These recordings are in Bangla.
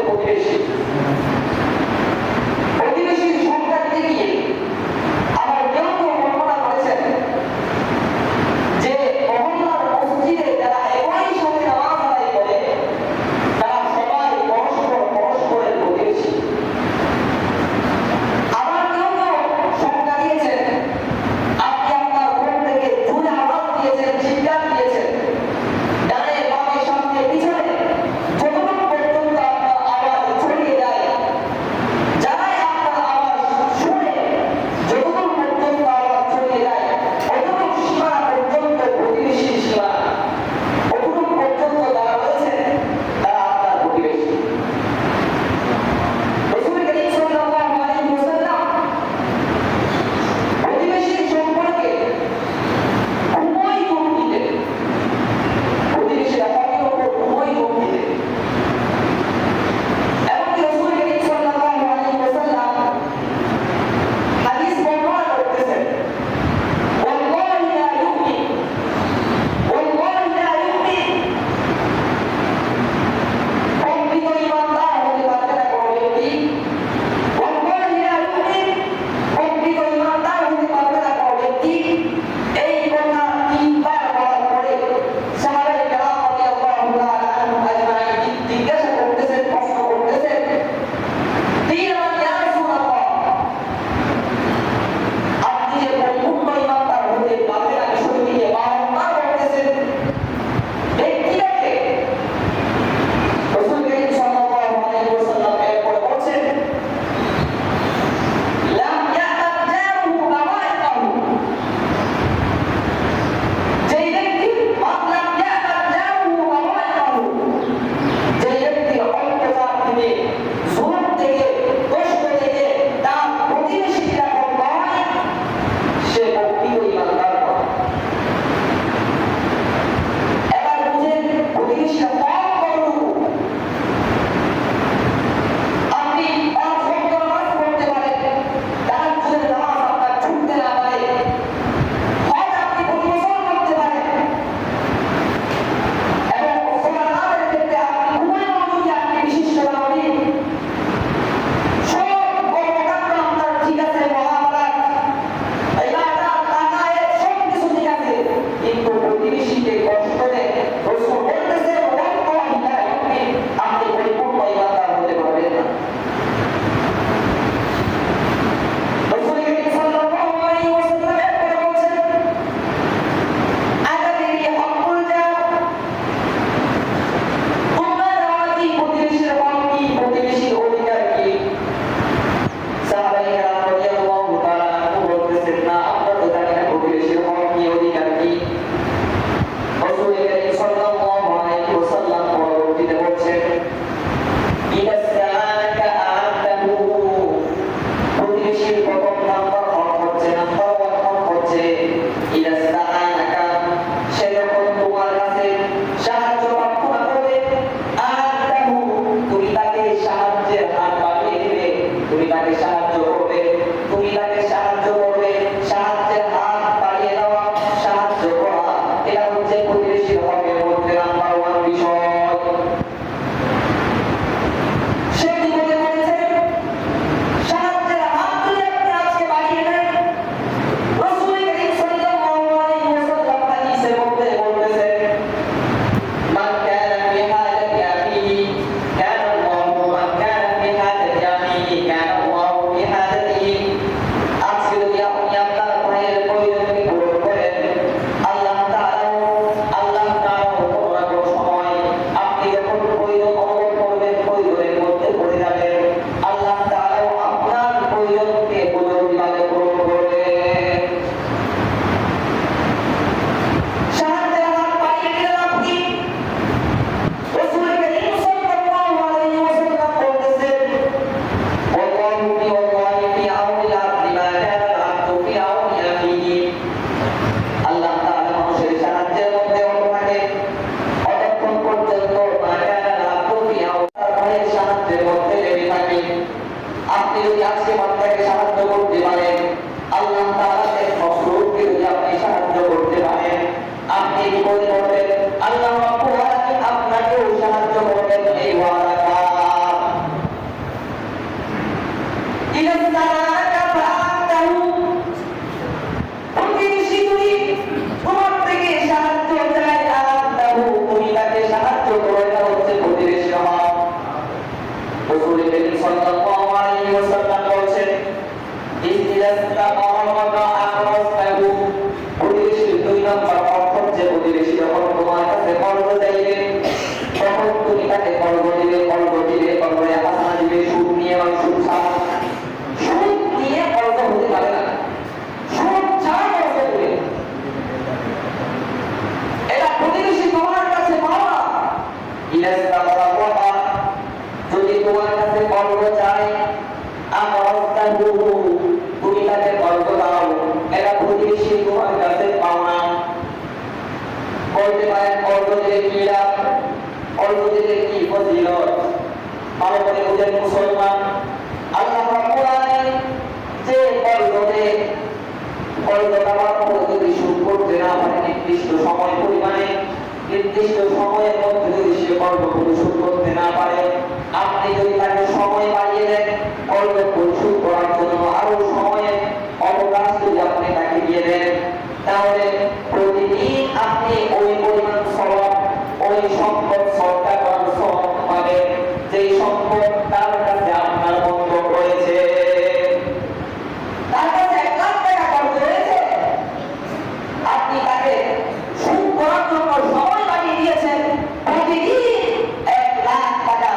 প্রতিবেশী। প্রতিবেশীর সংখ্যা দিতে গিয়ে আবার কেউ কেউ বর্ণনা করেছেন যে মহল্লার মসজিদে যারা একই সাথে নামাজ আদায় করে তারা সবাই পরস্পরের প্রতিবেশী। আবার কেউ কেউ সংখ্যা দিয়েছেন আপনি আপনার ঘর থেকে জোরে আওয়াজ দিয়েছেন, চিৎকার দিয়েছেন, ডানে বামে সামনে পিছনে যতক্ষণ পর্যন্ত আপনার আওয়াজ ছড়িয়ে যায়, যারাই আপনার আওয়াজ শুনে যতক্ষণ পর্যন্ত আওয়াজ ছড়িয়ে যায় অতটুকু সীমানা পর্যন্ত প্রতিবেশীর সীমানা, অতটুকু পর্যন্ত যারা রয়েছেন তারা আপনার প্রতিবেশী। রাসূল করিম সাল্লাল্লাহু আলাইহি ওয়াসাল্লাম প্রতিবেশীর সম্পর্কে খুবই গুরুত্ব দিতেন। প্রতিবেশীরা হকের উপর খুবই গুরুত্ব দিতেন। এমনকি রাসূল করিম সাল্লাল্লাহু আলাইহি ওয়াসাল্লাম হাদিস বর্ণনা করতেছেন, ওয়াল্লাহি লা ইউমিন, ওয়াল্লাহি লা ইউমিন, প্রকৃত ঈমানদার হতে পারবে না কোনো ব্যক্তি, ওয়াল্লাহি লা ইউমিন, প্রকৃত ঈমানদার হতে পারবে না কোনো ব্যক্তি। এই কথা তিনবার বলার পরে সাহাবায়ে কেরাম রাদিয়াল্লাহু তাআলা আনহুম আজমাইন জিজ্ঞাসা করতেছেন, প্রশ্ন করতেছেন, তিনবার ইয়া রাসূলুল্লাহ, আপনি যে পরিপূর্ণ ঈমানদার হতে পারবেন না বিষয়টিকে বারবার বলতেছেন, ব্যক্তিটাকে রাসূল করিম সাল্লাল্লাহু আলাইহি ওয়াসাল্লাম এরপরে বলছেন, লাম ইয়াতাব জারুহু বাওয়াইকাহু, যেই ব্যক্তি লাম ইয়াতাব জারুহু বাওয়াইকাহু, যেই ব্যক্তি অত্যাচার থেকে, জুলুম থেকে, কষ্ট থেকে তার প্রতিবেশী নিরাপদ নয়, সে প্রকৃত ঈমানদার নয়। এবার বুঝেন প্রতিবেশীরা কতটুকু। আপনি ৫ ওয়াক্ত নামাজ পড়তে পারেন, তাহাজ্জুদের নামাজ আপনার ছুটতে না পারে, হজ আপনি প্রতি বছর করতে পারেন, এবং মুসলমানদের ক্ষেত্রে আপনি খুবই মনোযোগী, আপনি বিশিষ্ট নাগরিক, সব কর্মকাণ্ড আপনার ঠিক আছে, মুআমালাত, ইবাদত, তাকায়ে সব কিছু ঠিক আছে, কিন্তু প্রতিবেশীকে কষ্ট দেয়, রাসূল বলতেছেন, ওয়াল্লাহি লা ইউমিন, আপনি পরিপূর্ণ ঈমানদার হতে পারবেন না। রাসূল করিম সাল্লাল্লাহু আলাইহি ওয়াসাল্লাম এরপরে বলছেন, আতাদরি হাক্কুল জার, তোমরা জানো কি প্রতিবেশীর হক কি, প্রতিবেশীর অধিকার কি? সাহাবায়ে কেরাম রাদিয়াল্লাহু তাআলা আনহুম বলতেছেন, না আমরা তো জানি না প্রতিবেশীর হক কি, অধিকার কি। রাসূল করিম সাল্লাল্লাহু আলাইহি ওয়াসাল্লাম পরবর্তীতে বলছেন, ইদা সাআলাকা আ'তাহু, প্রতিবেশীর প্রথম নাম্বার হক হচ্ছে, নাম্বার 1 হক হচ্ছে ইদা সাআলাকা, সে যখন তোমার কাছে সাহায্য প্রার্থনা করবে, আ'তাহু, তুমি তাকে সাহায্যের হাত বাড়িয়ে দিবে, তুমি তাকে সাহায্য করবে, তুমি তাকে সাহায্য করবে, সাহায্যের হাত বাড়িয়ে দেওয়া, সাহায্য করা, এটা হচ্ছে প্রতিবেশীর হকের মধ্যে নাম্বার 1 বিষয়। সে বিপদে পড়েছে, সাহায্যের হাত যদি আপনি আজকে বাড়িয়ে দেন, রাসূল করিম সাল্লাল্লাহু আলাইহি ওয়াসাল্লাম হাদিসের মধ্যে বলতেছেন, মান কানা ফি হাজাতি আখিহি কানা আল্লাহু, মান কানা ফি হাজাতি আখিহি কানা আল্লাহু ফি হাজাতিহি। আজকে যদি আপনি আপনার ভাইয়ের প্রয়োজনকে পূরণ করেন, আল্লাহ তাআলা কোনো না কোনো সময় আপনি যখন প্রয়োজন অনুভব করবেন, প্রয়োজনের মধ্যে পড়ে যাবেন, আল্লাহ তাআলা আপনার প্রয়োজনকে পূরণভাবে পূরণ করবেন। সাহায্যের হাত বাড়িয়ে দিলেন আপনি। রাসূল করিম সাল্লাল্লাহু আলাইহি ওয়াসাল্লাম বলতেছেন, ওয়াল্লাহু ফি আউনিল আবদি মা কানা আল-আবদু ফি আউনি আখিহি, আল্লাহ তাআলা মানুষের সাহায্যের মধ্যে অটল থাকে অতক্ষণ পর্যন্ত মা কানা আল-আবদু ফি আউনি, তার ভাইয়ের সাহায্যের মধ্যে লেগে থাকে। আপনি যদি আজকে বান্দাকে সাহায্য করতে পারেন, আল্লাহ তাআলার মাসরুরকে যদি আপনি সাহায্য করতে পারেন, আপনি বিপদে পড়বেন, আল্লাহ রাব্বুল আলামিন আপনাকেও সাহায্য করবেন, এই ওয়াদা রাসূল করিম সাল্লাল্লাহু আলাইহি ওয়াসাল্লাম বলেন ইস্তিলাস্তা মাওয়াদা আখরাসতাহু প্রতিবেশীর দুই নম্বর অর্থ যে প্রতিবেশী যখন তোমার কাছে কর্জ চাইবে তখন তুমি তাকে কর্জ দিবে কর্জে হাসানা দিবে সুদ নিয়ে বা সুদ ছাড়া সুদ নিয়ে কর্জ হতে পারে না সুদ ছাড়া কর্জ দিবে এটা প্রতিবেশী তোমার কাছে পাওয়া ইলাস্তা মাওয়াদা যদি তোমার কাছে কর্জ চায় আখরাসতাহু তুমি তাকে কর্জ দাও এটা প্রতিবেশী তোমার কাছে পাওনা বলতে পারেন কর্জ দিলে কি লাভ কর্জ দিলে কি ফজিলত ভালো করে বুঝেন মুসলমান আল্লাহ রাব্বুল আলামিন যে কর্জ দেওয়ার পর যদি সুদ করতে না পারে নির্দিষ্ট সময় পরিমাণে নির্দিষ্ট সময়ের মধ্যে যদি সে কর্জ পরিশোধ করতে না পারে আপনি যদি তাকে সময় বাড়িয়ে দেন কর্জ পরিশোধ করার জন্য আরো সময়ের অবকাশ যদি আপনি তাকে দিয়ে দেন তাহলে প্রতিদিন আপনি ওই পরিমাণ সওয়াব ওই সম্পদ সদকা করার সওয়াব পাবেন যেই সম্পদ তার কাছে আপনার বন্ধক রয়েছে তার কাছে 1 লাখ টাকা কর্জ রয়েছে আপনি তাকে সুদ করার জন্য সময় বাড়িয়ে দিয়েছেন প্রতিদিন 1 লাখ টাকা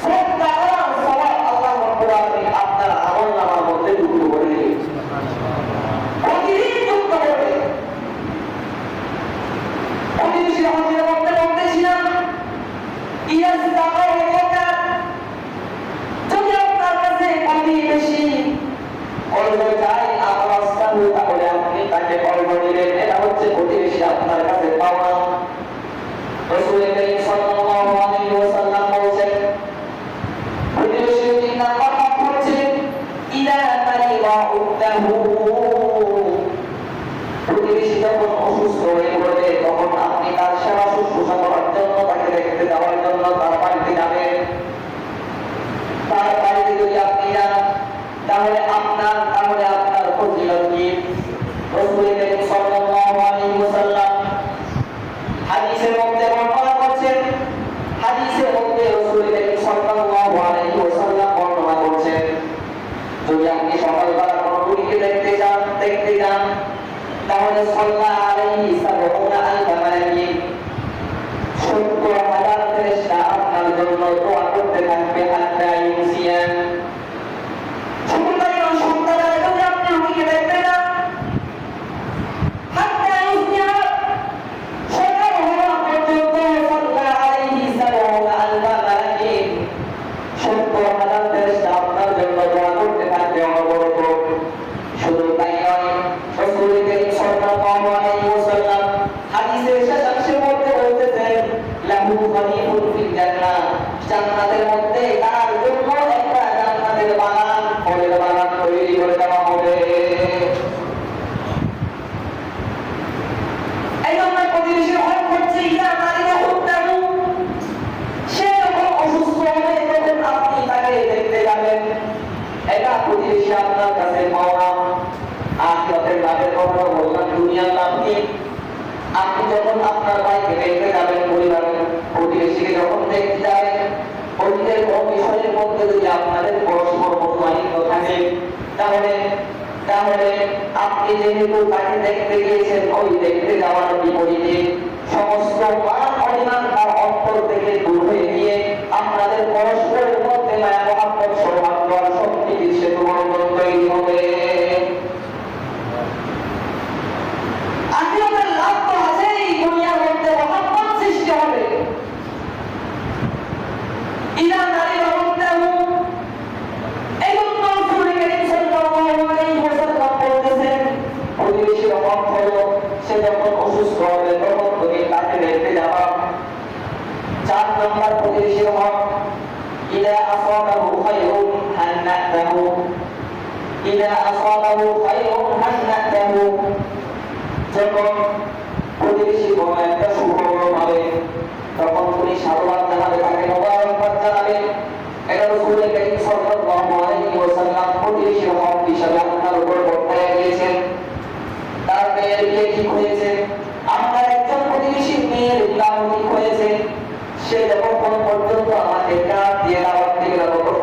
সদকা করার সওয়াব আল্লাহ রাব্বুল আলামিন আপনার আমলনামার মধ্যে যুক্ত করে দিয়েছেন প্রতিদিন যুক্ত করবে প্রতিবেশী আমাদের মধ্যে বলতেছিলাম ইয়াস্তাগফির ওয়াকা যদি আপনার কাছে প্রতিবেশী কর্জ চাই আখরাসতাহু তাহলে আপনি তাকে কর্জ দিলেন এটা হচ্ছে প্রতিবেশী আপনার কাছে পাওয়া রাসূল করিম সাল্লাল্লাহু আলাইহি ওয়াসাল্লাম বলেছেন প্রতিবেশীর 3 নাম্বার হক হচ্ছে ইদা মারিদা উদ্দাহু প্রতিবেশী যখন অসুস্থ হয়ে পড়বে তখন আপনি তার সেবা শুশ্রূষা করার জন্য তাকে দেখতে যাওয়ার জন্য তার বাড়িতে যাবেন তার বাড়িতে যদি আপনি যান তাহলে আপনার ফজিলত কি রাসূল করিম সাল্লাল্লাহু আলাইহি ওয়াসাল্লাম হাদিসের মধ্যে বর্ণনা করছেন হাদিসের মধ্যে রাসূল করিম সাল্লাল্লাহু আলাইহি ওয়াসাল্লাম বর্ণনা করছেন যদি আপনি সকালবেলা কোনো রোগীকে দেখতে যান তাহলে সাল্লাল্লাহু আলাইহি সাল্লাল্লাহু আলাইহি 70,000 ফেরেশতা আপনার জন্য দোয়া করতে থাকবে হাত্তা ইউসিয়ান সন্তানরা যদি আপনি রোগীকে দেখতে যান হাত্তা ইউসিয়ান সকাল হওয়া পর্যন্ত সাল্লাল্লাহু আলাইহি সাল্লাল্লাহু 70,000 ফেরেশতা আপনার জন্য দোয়া করতে থাকবে অনবরত শুধু তাই নয় রাসূল করিম সাল্লাল্লাহু আলাইহি ওয়াসাল্লাম হাদিসের শেষাংশের মধ্যে বলতেছেন লাহু খলিফুন ফিল জান্নাহ জান্নাতের মধ্যে তার জন্য একটা জান্নাতের বাগান ফলের বাগান তৈরি করে দেওয়া হবে এই জন্য প্রতিবেশীর হক হচ্ছে ইদা মারিদা উদ্দাহু সে যখন অসুস্থ হবে তখন আপনি তাকে দেখতে যাবেন এটা প্রতিবেশী আপনার কাছে পাওয়া আখিরাতের লাভের কথা বললাম দুনিয়ার লাভ কি আপনি যখন আপনার ভাইকে দেখতে যাবেন পরিবারের প্রতিবেশীকে যখন দেখতে যাবেন অতীতের কোন বিষয়ের মধ্যে যদি আপনাদের পরস্পর মনোমালিন্য থাকে তাহলে আপনি যেহেতু তাকে দেখতে গিয়েছেন ওই দেখতে যাওয়ার বিপরীতে সমস্ত মান অভিমান তার অন্তর থেকে দূর হয়ে গিয়ে আপনাদের পরস্পরের মধ্যে মায়া মহাব্বত সৌহার্দ্য আর সম্প্রীতির সেতু বন্ধন তৈরি হবে আখিরাতের লাভ তো আছেই দুনিয়ার মধ্যে মহাব্বত সৃষ্টি হবে ইলা নারীরা উদ্দাহু এবং রাসূল করিম সাল্লাল্লাহু আলাইহি ওয়াসাল্লাম বলতেছেন প্রতিবেশীর হক হলো সে যখন অসুস্থ হবে তখন তুমি তাকে দেখতে যাবা 4 নম্বর প্রতিবেশীর হক ইদা আসাবাহু খায়রুন হান্নাতাহু ইদা আসাবাহু খায়রুন হান্নাতাহু যখন প্রতিবেশী কোনো একটা সুখবর পাবে তখন তুমি সাধুবাদ জানাবে তাকে মোবারকবাদ জানাবে এটা রাসূল করিম সাল্লাল্লাহু আলাইহি ওয়াসাল্লাম প্রতিবেশীর হক হিসাবে আপনার উপর বর্তায় দিয়েছেন তার মেয়ের বিয়ে ঠিক হয়েছে আপনার একজন প্রতিবেশীর মেয়ের বিবাহ ঠিক হয়েছে সে যখন পর্যন্ত আমাকে কাজ দিয়ে দাওয়াত দিবে তখন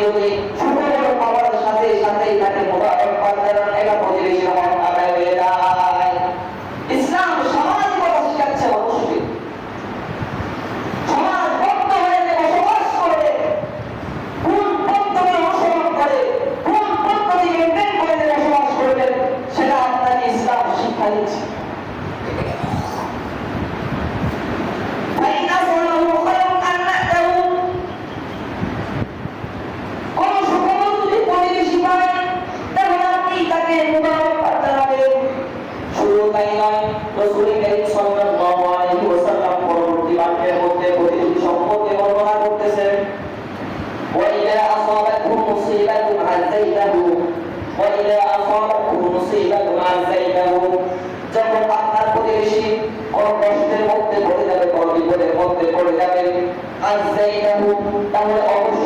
যদি সুখবর পাওয়ার সাথে সাথেই তাকে মোবারকবাদ জানান, এটা প্রতিবেশীর হক আদায় হয়ে যায়। ইসলাম সামাজিকতা শিখাচ্ছে মানুষকে। সমাজ বদ্ধ হয়ে যে বসবাস করে, কোন পদ্ধতি অনুসরণ করে, কোন পদ্ধতি মেনটেন করে যে বসবাস করবেন, সেটা আপনাকে ইসলাম শিক্ষা দিচ্ছে। যখন আপনার প্রতিবেশী কোন কষ্টের মধ্যে পড়ে যাবে, কোন বিপদের মধ্যে পড়ে যাবে, তাহলে অবশ্যই